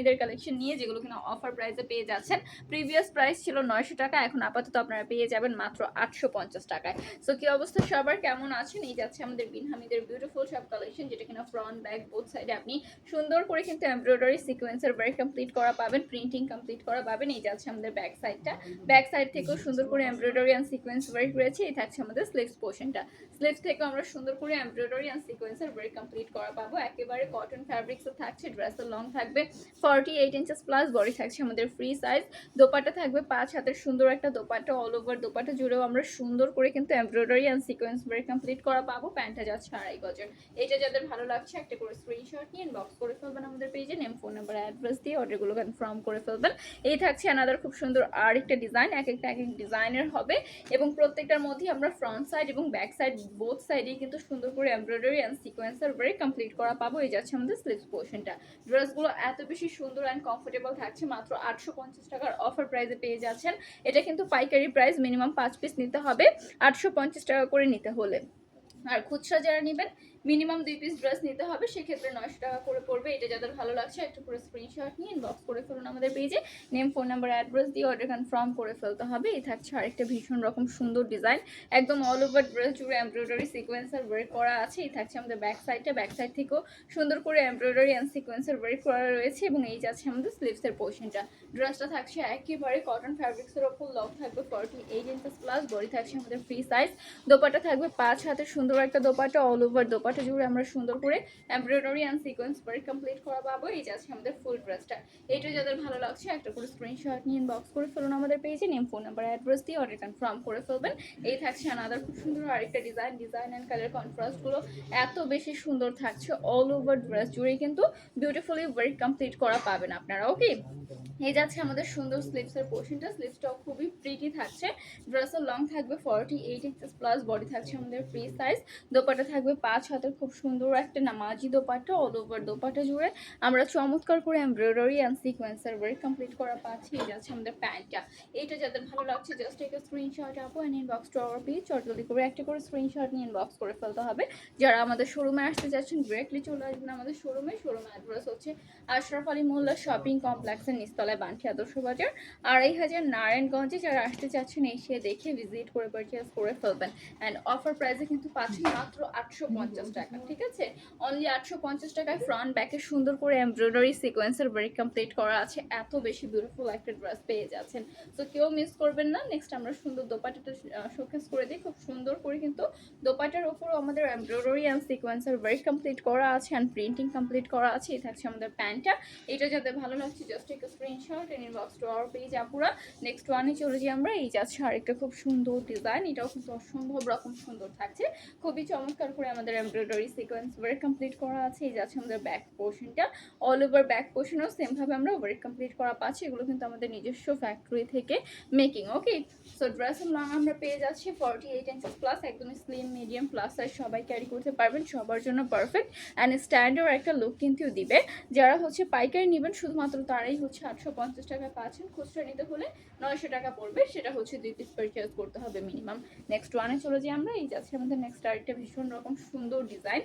ঈদের কালেকশন নিয়ে, যেগুলো কিনা অফার প্রাইসে পেয়ে যাচ্ছেন। প্রিভিয়াস প্রাইস ছিল 900 টাকা, এখন আপাতত আপনারা পেয়ে যাবেন মাত্র 850 টাকায়। সো কি অবস্থা সবার, কেমন আছেন? এই যাচ্ছে আমাদের বিনহামিদের বিউটিফুল সব কালেকশন, যেটা কিনা ফ্রন্ট ব্যাক বোথ সাইডে আপনি সুন্দর করে কিন্তু এমব্রয়ডারি সিকোয়েন্সের ওয়ার্ক কমপ্লিট করা পাবেন, প্রিন্টিং কমপ্লিট করা পাবেন। এই যাচ্ছে আমাদের ব্যাক সাইডটা, ব্যাক সাইড থেকেও সুন্দর করে এমব্রয়ডারি অ্যান্ড সিকোয়েন্স ওয়ার্ক রয়েছে। এই থাকছে আমাদের স্লিভস পোর্শনটা, স্লিভস থেকেও আমরা সুন্দর করে এমব্রয়ডারি অ্যান্ড সিকোয়েন্সের ওয়ার্ক কমপ্লিট করা পাবো। একেবারে কটন ফ্যাব্রিক্সও থাকছে, ড্রেসের লং থাকবে 48 ইঞ্চেস প্লাস, বডি থাকছে আমাদের ফ্রি সাইজ, দোপাট্টা থাকবে 5 হাতের সুন্দর একটা দোপাট্টা, অল ওভার দোপাট্টা জুড়েও আমরা সুন্দর করে কিন্তু embroidery and sequence work complete করা পাবো। প্যান্টটা যাচ্ছে 2.5 গজের। এটা যাদের ভালো লাগছে একটা করে স্ক্রিনশট নিয়ে ইনবক্স করে ফেলবেন আমাদের পেজে, নেম ফোন নাম্বার অ্যাড্রেস দিয়ে অর্ডারগুলো কনফার্ম করে ফেলবেন। এই থাকছে আনাদার খুব সুন্দর আর একটা ডিজাইন, এক একটা এক এক ডিজাইনের হবে, এবং প্রত্যেকটার মধ্যে আমরা ফ্রন্ট সাইড এবং ব্যাক সাইড বোথ সাইডে কিন্তু সুন্দর করে এমব্রয়ডারি অ্যান্ড সিকোয়েন্সের ওয়ার্ক কমপ্লিট করা পাবো। এই যাচ্ছে আমাদের স্লিভস পোর্শনটা। ড্রেসগুলো এত বেশি সুন্দর অ্যান্ড কমফোর্টেবল থাকছে, মাত্র 850 টাকার অফার প্রাইসে পেয়ে যাচ্ছেন। এটা কিন্তু পাইকারি প্রাইস, মিনিমাম 5 পিস নিতে হবে 850 টাকা করে নিতে হলে। আর খুচরা যারা নেবেন মিনিমাম 2 পিস ড্রেস নিতে হবে, সেক্ষেত্রে 900 টাকা করে পড়বে। এটা যাদের ভালো লাগছে একটু করে স্ক্রিনশট নিয়ে ইনবক্স করে ফেলুন আমাদের পেজে, নেম ফোন নাম্বার অ্যাড্রেস দিয়ে অর্ডার কনফার্ম করে ফেলতে হবে। এই থাকছে আরেকটা ভীষণ রকম সুন্দর ডিজাইন, একদম অল ওভার ড্রেস জুড়ে এমব্রয়ডারি সিকোয়েন্সের ওয়ার্ক করা আছে। এই থাকছে আমাদের ব্যাক সাইডটা, ব্যাক সাইড থেকেও সুন্দর করে এমব্রয়ডারি অ্যান্ড সিকোয়েন্সের ওয়ার্ক করা রয়েছে, এবং এই যাচ্ছে আমাদের স্লিভসের পোর্শনটা। ড্রেসটা থাকছে একেবারে কটন ফ্যাব্রিক্সের ওপর, লং থাকবে 48 ইঞ্চেস প্লাস, বডি থাকছে আমাদের ফ্রি সাইজ, দোপাট্টা থাকবে 5 হাতের সুন্দর একটা দোপাট্টা, অল ওভার দোপাট্টা জুড়ে আমরা সুন্দর করে embroidery and sequence work complete করা পাবো। এই যাচ্ছে আমাদের ফুল ড্রেসটা। এইটা যাদের ভালো লাগছে একটা করে স্ক্রিনশট নিয়ে ইনবক্স করে ফেলুন আমাদের পেজে, নেম ফোন নাম্বার অ্যাড্রেস দিয়ে অর্ডার কনফার্ম করে ফেলবেন। এই থাকছে আনাদার খুব সুন্দর আরেকটা ডিজাইন, ডিজাইন অ্যান্ড কালার কন্ট্রাস্টগুলো এত বেশি সুন্দর থাকছে, অল ওভার ড্রেস জুড়ে কিন্তু বিউটিফুলি ওয়ার্ক কমপ্লিট করা পাবেন আপনারা। ওকে, এই যাচ্ছে আমাদের সুন্দর স্লিভসের পোর্শনটা, স্লিভসটাও খুবই প্রিটি থাকছে, ড্রেসের লং থাকবে 48 ইঞ্চেস প্লাস, বডি থাকছে আমাদের ফ্রি সাইজ, দোপাট্টা থাকবে 5 হাতের খুব সুন্দর একটা নামাজি দোপাট্টা, অল ওভার দোপাট্টা জুড়ে আমরা চমৎকার করে এমব্রয়ডারি অ্যান্ড সিকোয়েন্সের ওয়ার্ক কমপ্লিট করা পাচ্ছি। এই যাচ্ছে আমাদের প্যান্টটা। এইটা যাদের ভালো লাগছে জাস্ট একটা স্ক্রিনশট আপু and inbox to our page, চটজলদি করে একটা করে স্ক্রিনশট নিয়ে ইনবক্স করে ফেলতে হবে। যারা আমাদের শোরুমে আসতে যাচ্ছেন ডিরেক্টলি চলে আসবেন আমাদের শোরুমে। শোরুম অ্যাড্রেস হচ্ছে আশরাফ আলী মোল্লা শপিং কমপ্লেক্সের নিচতলায়, বান্টি আদর্শ বাজার 2500 নারায়ণগঞ্জে। যারা আসতে চাচ্ছেন এসে দেখে ভিজিট করে পারচেস করে ফেলবেন। অ্যান্ড অফার প্রাইসে কিন্তু পাচ্ছেন মাত্র 850 টাকা, ঠিক আছে? অনলি 850 টাকায় ফ্রন্ট ব্যাকে সুন্দর করে এমব্রয়ডারি সিকোয়েন্সের ওয়ার্ক কমপ্লিট করা আছে, এত বেশি বিউটিফুল একটা ড্রেস পেয়ে যাচ্ছেন। সো কেউ মিস করবেন না। নেক্সট আমরা সুন্দর দোপাট্টাটা শোকেস করে দিই, খুব সুন্দর করে কিন্তু দোপাট্টার উপরও আমাদের এমব্রয়ডারি অ্যান্ড সিকোয়েন্সের ওয়ার্ক কমপ্লিট করা আছে অ্যান্ড প্রিন্টিং কমপ্লিট করা আছে। এই থাকছে আমাদের প্যান্টটা। এটা যাদের ভালো লাগছে জাস্ট একটা screenshot and inbox to our page আপুরা। নেক্সট ওয়ানে চলে যাই আমরা। এই যাচ্ছে আরেকটা খুব সুন্দর ডিজাইন, এটাও কিন্তু অসম্ভব রকম সুন্দর থাকছে, খুবই চমৎকার করে আমাদের এমব্রয়ডারি সিকোয়েন্স ওয়ার্ক কমপ্লিট করা আছে। এই যাচ্ছে আমাদের ব্যাক পোর্শনটা, অল ওভার ব্যাক পোর্শনও সেম ভাবে আমরা ওয়ার্ক কমপ্লিট করা পাচ্ছি। এগুলো কিন্তু আমাদের নিজস্ব ফ্যাক্টরি থেকে মেকিং। ওকে, সো ড্রেসের লং আমরা পেয়ে যাচ্ছি 48 ইঞ্চেস প্লাস, একদমই স্লিম মিডিয়াম প্লাস সাইজ সবাই ক্যারি করতে পারবেন, সবার জন্য পারফেক্ট অ্যান্ড স্ট্যান্ডার্ড একটা লুক কিন্তু দিবে। যারা হচ্ছে পাইকারি নেবেন শুধুমাত্র তারাই হচ্ছে 850 টাকা পাচ্ছেন, খুচরা নিতে হলে 900 টাকা পড়বে, সেটা হচ্ছে 2 পিস পারচেজ করতে হবে মিনিমাম। নেক্সট ওয়ানে চলে যাই আমরা। এই যাচ্ছে আমাদের নেক্সট আরেকটা ভীষণ রকম সুন্দর ডিজাইন,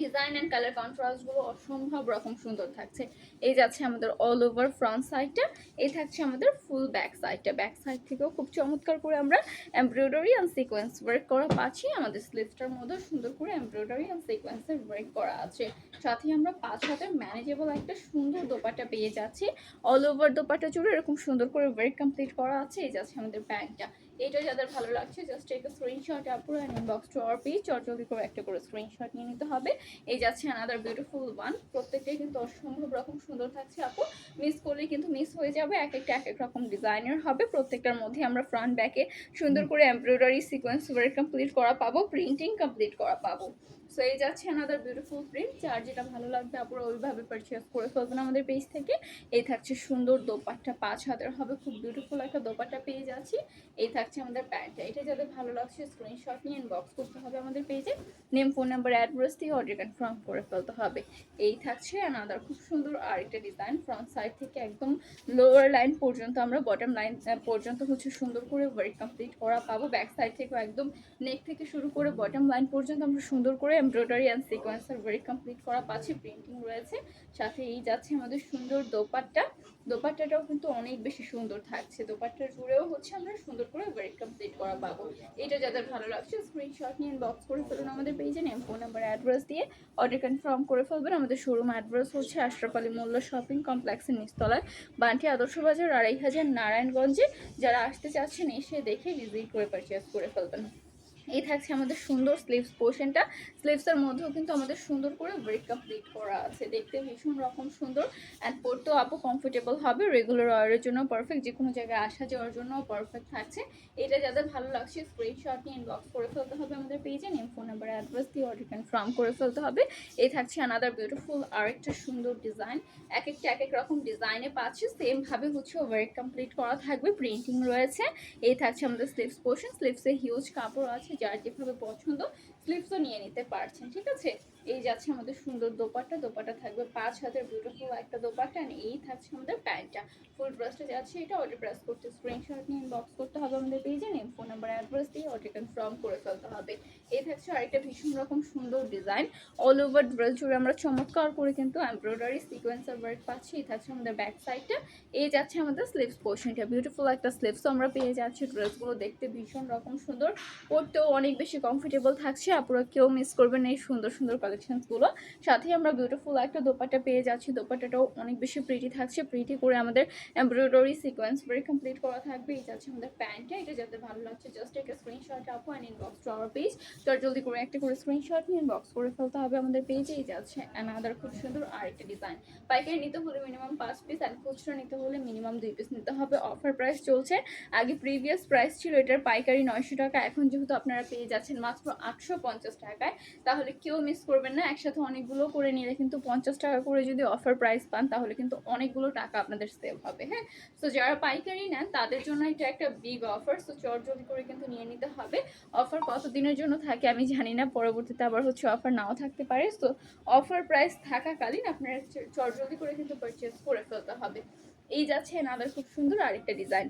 ডিজাইন অ্যান্ড কালার কন্ট্রাস্টগুলো অসম্ভব রকম সুন্দর থাকছে। এই যাচ্ছে আমাদের অল ওভার ফ্রন্ট সাইডটা, এই থাকছে আমাদের ফুল ব্যাক সাইডটা, ব্যাক সাইড থেকেও খুব চমৎকার করে আমরা এমব্রয়ডারি অ্যান্ড সিকোয়েন্স ওয়ার্ক করা পাচ্ছি। আমাদের স্লিভসটার মধ্যে সুন্দর করে এমব্রয়ডারি অ্যান্ড সিকোয়েন্সের ওয়ার্ক করা আছে, সাথে আমরা 5 হাতের ম্যানেজেবল একটা সুন্দর দোপাট্টা পেয়ে যাচ্ছি, অল ওভার দোপাট্টা জুড়ে এরকম সুন্দর করে ওয়ার্ক কমপ্লিট করা আছে। এই যাচ্ছে আমাদের প্যান্টটা। এটা যাদের ভালো লাগছে জাস্ট একটা স্ক্রিনশট আপুরা and inbox to our page, চটজলদি করে একটা করে স্ক্রিনশট নিয়ে নিতে হবে। এই যাচ্ছে আনাদার বিউটিফুল ওয়ান, প্রত্যেকটাই কিন্তু অসম্ভব রকম সুন্দর থাকছে আপু, মিস করলে কিন্তু মিস হয়ে যাবে, এক একটা এক এক রকম ডিজাইনের হবে। প্রত্যেকটার মধ্যে আমরা ফ্রন্ট ব্যাকে সুন্দর করে এমব্রয়ডারি সিকোয়েন্স ওয়ার্ক কমপ্লিট করা পাবো, প্রিন্টিং কমপ্লিট করা পাবো। সো এই যাচ্ছে আনাদার বিউটিফুল প্রিন্ট, যার যেটা ভালো লাগবে আপনারা ওইভাবে পারচেস করে ফেলবেন আমাদের পেজ থেকে। এই থাকছে সুন্দর দোপাট্টা, 5 হাতের হবে, খুব বিউটিফুল একটা দোপাট্টা পেয়ে যাচ্ছি। এই থাকছে থাকছে আমাদের প্যান্টটা। এটা যাদের ভালো লাগছে স্ক্রিনশট নিয়ে ইনবক্স করতে হবে আমাদের পেজে, নেম ফোন নাম্বার অ্যাড্রেস দিয়ে অর্ডার কনফার্ম করে ফেলতে হবে। এই থাকছে অ্যানাদার খুব সুন্দর আরেকটা ডিজাইন, ফ্রন্ট সাইড থেকে একদম লোয়ার লাইন পর্যন্ত আমরা বটম লাইন পর্যন্ত হচ্ছে সুন্দর করে ওয়ার্ক কমপ্লিট করা পাবো। ব্যাক সাইড থেকেও একদম নেক থেকে শুরু করে বটম লাইন পর্যন্ত আমরা সুন্দর করে এমব্রয়ডারি অ্যান্ড সিকোয়েন্সের ওয়ার্ক কমপ্লিট করা পাচ্ছি, প্রিন্টিং রয়েছে। সাথে এই যাচ্ছে আমাদের সুন্দর দোপাট্টা, দোপাট্টাটাও কিন্তু অনেক বেশি সুন্দর থাকছে, দোপাট্টার জুড়েও হচ্ছে আমরা সুন্দর করে ওয়ার্ক কমপ্লিট করা পাবো। এটা যাদের ভালো লাগছে স্ক্রিনশট নিয়ে ইনবক্স করে ফেলুন আমাদের পেজে, নেম ফোন নাম্বার অ্যাড্রেস দিয়ে অর্ডার কনফার্ম করে ফেলবেন। আমাদের শোরুম অ্যাড্রেস হচ্ছে আশরাফ আলী মোল্লা শপিং কমপ্লেক্সের নিচতলায়, বান্টি আদর্শ বাজার 2500 নারায়ণগঞ্জে। যারা আসতে চাচ্ছেন এসে দেখে ভিজিট করে পারচেস করে ফেলবেন। এই থাকছে আমাদের সুন্দর স্লিভস পোর্শনটা, স্লিভসের মধ্যেও কিন্তু আমাদের সুন্দর করে ওয়ার্ক কমপ্লিট করা আছে, দেখতে ভীষণ রকম সুন্দর অ্যান্ড পরতেও আপু কমফোর্টেবল হবে, রেগুলার ওয়ারের জন্য পারফেক্ট, যে কোনো জায়গায় আসা যাওয়ার জন্য পারফেক্ট থাকছে। এটা যাদের ভালো লাগছে স্ক্রিনশট নিয়ে ইনবক্স করে ফেলতে হবে আমাদের পেজে, নেম ফোন নাম্বার অ্যাড্রেস দিয়ে অর্ডার কনফার্ম করে ফেলতে হবে। এই থাকছে আনাদার বিউটিফুল আরেকটা সুন্দর ডিজাইন, এক এক রকম ডিজাইনে পাচ্ছি, সেম ভাবে হচ্ছে ওয়ার্ক কমপ্লিট করা থাকবে, প্রিন্টিং রয়েছে। এই থাকছে আমাদের স্লিভস পোর্শন, স্লিভসে হিউজ কাপড় আছে, যার যেভাবে পছন্দ স্লিভসও নিয়ে নিতে পারছেন, ঠিক আছে। এই যাচ্ছে আমাদের সুন্দর দোপাট্টা, দোপাট্টা থাকবে 5 হাতের বিউটিফুল একটা দোপাট্টা, আর এই থাকছে আমাদের প্যান্টটা। ফুল ড্রেসটা যাচ্ছে এটা, অর্ডার প্রেস করতে স্ক্রিনশট নিয়ে ইনবক্স করতে হবে আমাদের পেজে, নেম ফোন নাম্বার অ্যাড্রেস দিয়ে অর্ডার কনফার্ম করে ফেলতে হবে। এই থাকছে আরেকটা ভীষণ রকম সুন্দর ডিজাইন, অল ওভার ড্রেস জুড়ে আমরা চমৎকার করে কিন্তু এমব্রয়ডারি সিকোয়েন্সার ওয়ার্ক পাচ্ছি। এই থাকছে আমাদের ব্যাক সাইডটা, এই যাচ্ছে আমাদের স্লিভস পোর্শনটা, বিউটিফুল একটা স্লিভসও আমরা পেয়ে যাচ্ছি। ড্রেসগুলো দেখতে ভীষণ রকম সুন্দর, পরতেও অনেক বেশি কমফোর্টেবল থাকছে, আপনারা কেউ মিস করবেন এই সুন্দর সুন্দর কালেকশনসগুলো। সাথে আমরা বিউটিফুল একটা দোপাট্টা পেয়ে যাচ্ছি, দোপাট্টাটাও অনেক বেশি প্রিটি থাকছে, প্রিটি করে আমাদের এমব্রয়ডারি সিকোয়েন্স ভেরি কমপ্লিট করা থাকবে। এই যাচ্ছে আমাদের প্যান্টটা, এটা যাতে ভালো লাগছে জাস্ট একটা স্ক্রিনশট আপু and inbox to our page. তো জলদি করে একটা করে স্ক্রিনশট নিয়ে ইনবক্স করে ফেলতে হবে আমাদের পেজে। এই যাচ্ছে অ্যানাদার খুব সুন্দর আরেকটা ডিজাইন, পাইকারি নিতে হলে মিনিমাম 5 পিস অ্যান্ড খুচরা নিতে হলে মিনিমাম 2 পিস নিতে হবে। অফার প্রাইস চলছে, আগে প্রিভিয়াস প্রাইস ছিল এটার পাইকারি 900 টাকা, এখন যেহেতু আপনারা পেয়ে যাচ্ছেন মাত্র 850 টাকায়, তাহলে কেউ মিস করবেন না। একসাথে অনেকগুলো করে নিলে কিন্তু 50 টাকা করে যদি অফার প্রাইস পান তাহলে কিন্তু অনেকগুলো টাকা আপনাদের সেভ হবে। হ্যাঁ, সো যারা পাইকারি নেন তাদের জন্য এটা একটা বিগ অফার, সো জলদি করে কিন্তু নিয়ে নিতে হবে। অফার কত দিনের জন্য থাকে আমি জানি না, পরবর্তীতে আবার হচ্ছে অফার নাও থাকতে পারে, সো অফার প্রাইস থাকাকালীন আপনারা জলদি করে কিন্তু পারচেস করে ফেলতে হবে। এই যাচ্ছে আমাদের খুব সুন্দর আরেকটা design,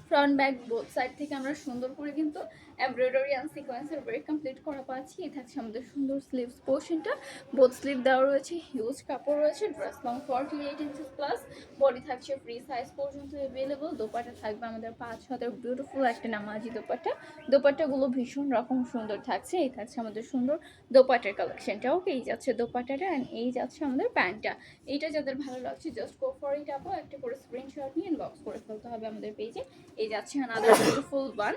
front back both side থেকে আমরা সুন্দর করে কিন্তু এমব্রয়ডারি অ্যান্ড সিকোয়েন্সের ওয়ার্ক কমপ্লিট করা পাচ্ছি। এই থাকছে আমাদের সুন্দর স্লিভস পোর্শনটা, বোথ স্লিভ দেওয়া রয়েছে, হিউজ কাপড় রয়েছে, dress long 48 inches plus, body থাকছে ফ্রি সাইজ পর্যন্ত অ্যাভেলেবল। দোপাট্টা থাকবে আমাদের 5 হাতের বিউটিফুল একটা নামাজি দোপাট্টা, দোপাট্টাগুলো ভীষণ রকম সুন্দর থাকছে। এই থাকছে আমাদের সুন্দর দোপাট্টার কালেকশনটা। ওকে, এই যাচ্ছে দোপাট্টাটা অ্যান্ড এই যাচ্ছে আমাদের প্যান্টটা। এইটা যাদের ভালো লাগছে জাস্ট গো ফর ইট আপু, একটা করে স্ক্রিনশট নিয়ে ইনবক্স করে ফেলতে হবে আমাদের পেজে। এই যাচ্ছে another beautiful one,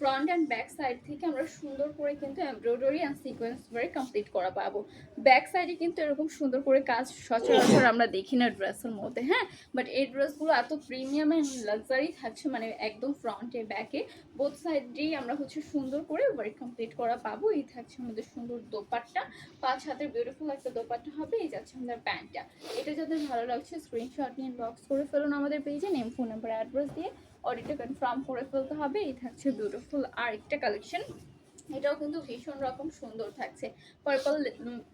front and back side থেকে আমরা সুন্দর করে কিন্তু embroidery and sequence work complete করা পাবো। ব্যাক সাইডে কিন্তু এরকম সুন্দর করে কাজ সচরাচর আমরা দেখি না ড্রেসের মধ্যে। হ্যাঁ, বাট এই ড্রেসগুলো এত প্রিমিয়াম অ্যান্ড লাক্সারি থাকছে, মানে একদম ফ্রন্টে ব্যাকে বোথ সাইডেই আমরা হচ্ছে সুন্দর করে ওয়ার্ক কমপ্লিট করা পাবো। এই থাকছে আমাদের সুন্দর দোপাট্টা, 5 হাতের বিউটিফুল একটা দোপাট্টা হবে। এই যাচ্ছে আমাদের প্যান্টটা, এটা যাদের ভালো লাগছে স্ক্রিনশট নিয়ে ইনবক্স করে ফেলুন আমাদের পেজে, নেম ফোন নাম্বার অ্যাড্রেস দিয়ে অর্ডারটা কনফার্ম করে ফেলতে হবে। এই থাকছে বিউটিফুল আরেকটা কালেকশন, এটাও কিন্তু ভীষণ রকম সুন্দর থাকছে,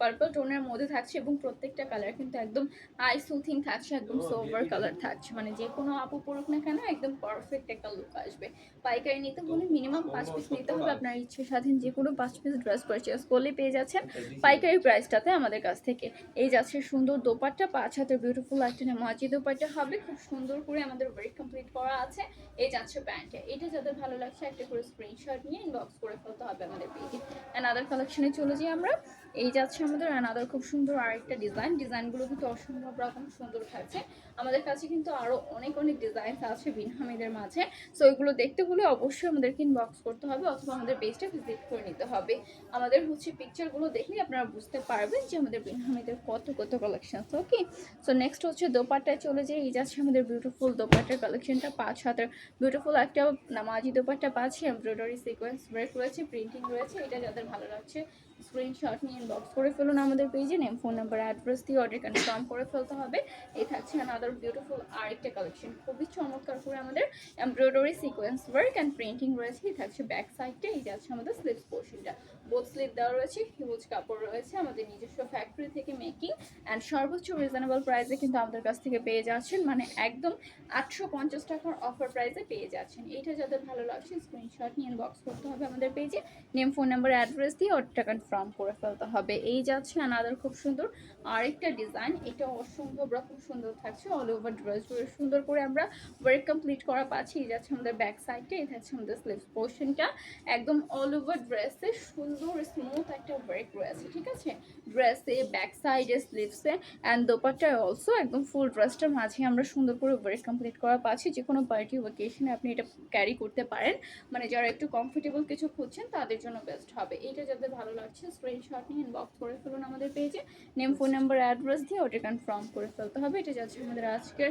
পার্পল টোনের মধ্যে থাকছে এবং প্রত্যেকটা কালার কিন্তু একদম আই সুথিং থাকছে, একদম সোভার কালার থাকছে, মানে যে কোনো আপু পড়ুক না কেন একদম পারফেক্ট একটা লুক আসবে। পাইকারি নিতে হলে মিনিমাম 5 পিস নিতে হবে, আপনার ইচ্ছে স্বাধীন যে কোনো 5 পিস ড্রেস পারচেস করলে পেয়ে যাচ্ছেন পাইকারি প্রাইসটাতে আমাদের কাছ থেকে। এই যাচ্ছে সুন্দর দোপাট্টা, 5 হাতের বিউটিফুল একটা নামাজি দোপাট্টা হবে, খুব সুন্দর করে আমাদের ওয়ার্ক কমপ্লিট করা আছে। এই যাচ্ছে প্যান্টটা, এটা যাদের ভালো লাগছে একটা করে স্ক্রিনশট নিয়ে ইনবক্স করে ফেলতে হবে আমাদের পেজে। অ্যানাদার কালেকশনে চলে যাই আমরা, এই যাচ্ছে আমাদের অ্যানাদার খুব সুন্দর আরেকটা ডিজাইন, ডিজাইনগুলো কিন্তু অসম্ভব রকম সুন্দর থাকছে। আমাদের কাছে কিন্তু আরও অনেক ডিজাইন আছে বিনহামিদের মাঝে, সো এগুলো দেখতে হলে অবশ্যই আমাদেরকে ইনবক্স করতে হবে অথবা আমাদের পেজটা ভিজিট করে নিতে হবে। আমাদের হচ্ছে পিকচারগুলো দেখলে আপনারা বুঝতে পারবেন যে আমাদের বিনহামিদের কত কত কালেকশন। ওকে, সো নেক্সট হচ্ছে দোপাট্টায় চলে যাই, এই যাচ্ছে আমাদের বিউটিফুল দোপাট্টার কালেকশনটা, 5 হাতের বিউটিফুল একটা নামাজি দোপাট্টা পাচ্ছি, এমব্রয়ডারি সিকোয়েন্স ওয়ার্ক রয়েছে, প্রিন্টিং রয়েছে। এটা যাদের ভালো লাগছে স্ক্রিনশট নিয়ে ইনবক্স করে ফেলুন আমাদের পেজে, নেম ফোন নাম্বার অ্যাড্রেস দিয়ে অর্ডার কনফার্ম করে ফেলতে হবে। এই থাকছে আনাদার বিউটিফুল আরেকটা কালেকশন, খুবই চমৎকার করে আমাদের embroidery sequence work and printing রয়েছে। এই থাকছে ব্যাক সাইডটা, এই যাচ্ছে আমাদের স্লিভস পোর্শনটা, বোথ স্লিভ দেওয়া রয়েছে, হিউজ কাপড় রয়েছে, আমাদের নিজস্ব ফ্যাক্টরি থেকে মেকিং অ্যান্ড সর্বোচ্চ রিজনেবল প্রাইসে কিন্তু আমাদের কাছ থেকে পেয়ে যাচ্ছেন, মানে একদম 850 টাকার অফার প্রাইসে পেয়ে যাচ্ছেন। এইটা যাদের ভালো লাগছে স্ক্রিনশট নিয়ে ইনবক্স করতে হবে আমাদের পেজে, নেম ফোন নাম্বার অ্যাড্রেস দিয়ে অর্ডারটা কনফার্ম করে ফেলতে হবে। এই যাচ্ছে আনাদার খুব সুন্দর আরেকটা ডিজাইন, এটা অসম্ভব রকম সুন্দর থাকছে, অল ওভার ড্রেস সুন্দর করে আমরা ওয়ার্ক কমপ্লিট করা পাচ্ছি। এই যাচ্ছে আমাদের ব্যাক সাইডটা, এই থাকছে আমাদের স্লিভস পোর্শনটা, একদম অল ওভার ড্রেসে সুন্দর স্মুথ একটা ওয়ার্ক রয়েছে, ঠিক আছে, ড্রেসে ব্যাক সাইডে স্লিভসে অ্যান্ড দোপাট্টায় অলসো একদম ফুল ড্রেসটার মাঝে আমরা সুন্দর করে ওয়ার্ক কমপ্লিট করা পাচ্ছি। যে কোনো পার্টি ওকেশনে আপনি এটা ক্যারি করতে পারেন, মানে যারা একটু কমফোর্টেবল কিছু খুঁজছেন তাদের জন্য বেস্ট হবে। এইটা যাদের ভালো লাগছে স্ক্রিনশট নিয়ে ইনবক্স করে ফেলুন আমাদের পেজে, নেম ফোন নাম্বার অ্যাড্রেস দিয়ে ওটা কনফার্ম করে ফেলতে হবে। এটা যাচ্ছে আমাদের আজকের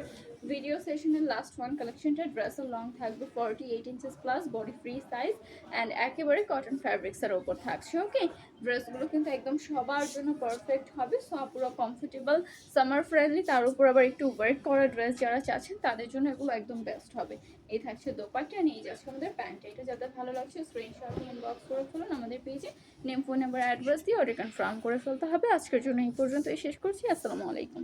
ভিডিও সেশনের লাস্ট ওয়ান কালেকশনটা, ড্রেসের লং থাকবে 48 inches plus, body free size and একেবারে কটন ফ্যাব্রিক্সের ওপর থাকছে। ওকে, ড্রেসগুলো কিন্তু একদম সবার জন্য পারফেক্ট হবে, সব পুরো কমফোর্টেবল, সামার ফ্রেন্ডলি, তার উপর আবার একটু ওয়ার্ক করা ড্রেস যারা চাচ্ছেন তাদের জন্য এগুলো একদম বেস্ট হবে। এই থাকছে দোপাট্টা, নিয়ে যাচ্ছে আমাদের প্যান্ট। এটা যাদের ভালো লাগছে স্ক্রিনশট নিয়ে ইনবক্স করে ফেলুন আমাদের পেজে, নেম ফোন নাম্বার অ্যাড্রেস দিয়ে অর্ডার কনফার্ম করে ফেলতে হবে। আজকের জন্য এই পর্যন্তই শেষ করছি। আসসালামু আলাইকুম।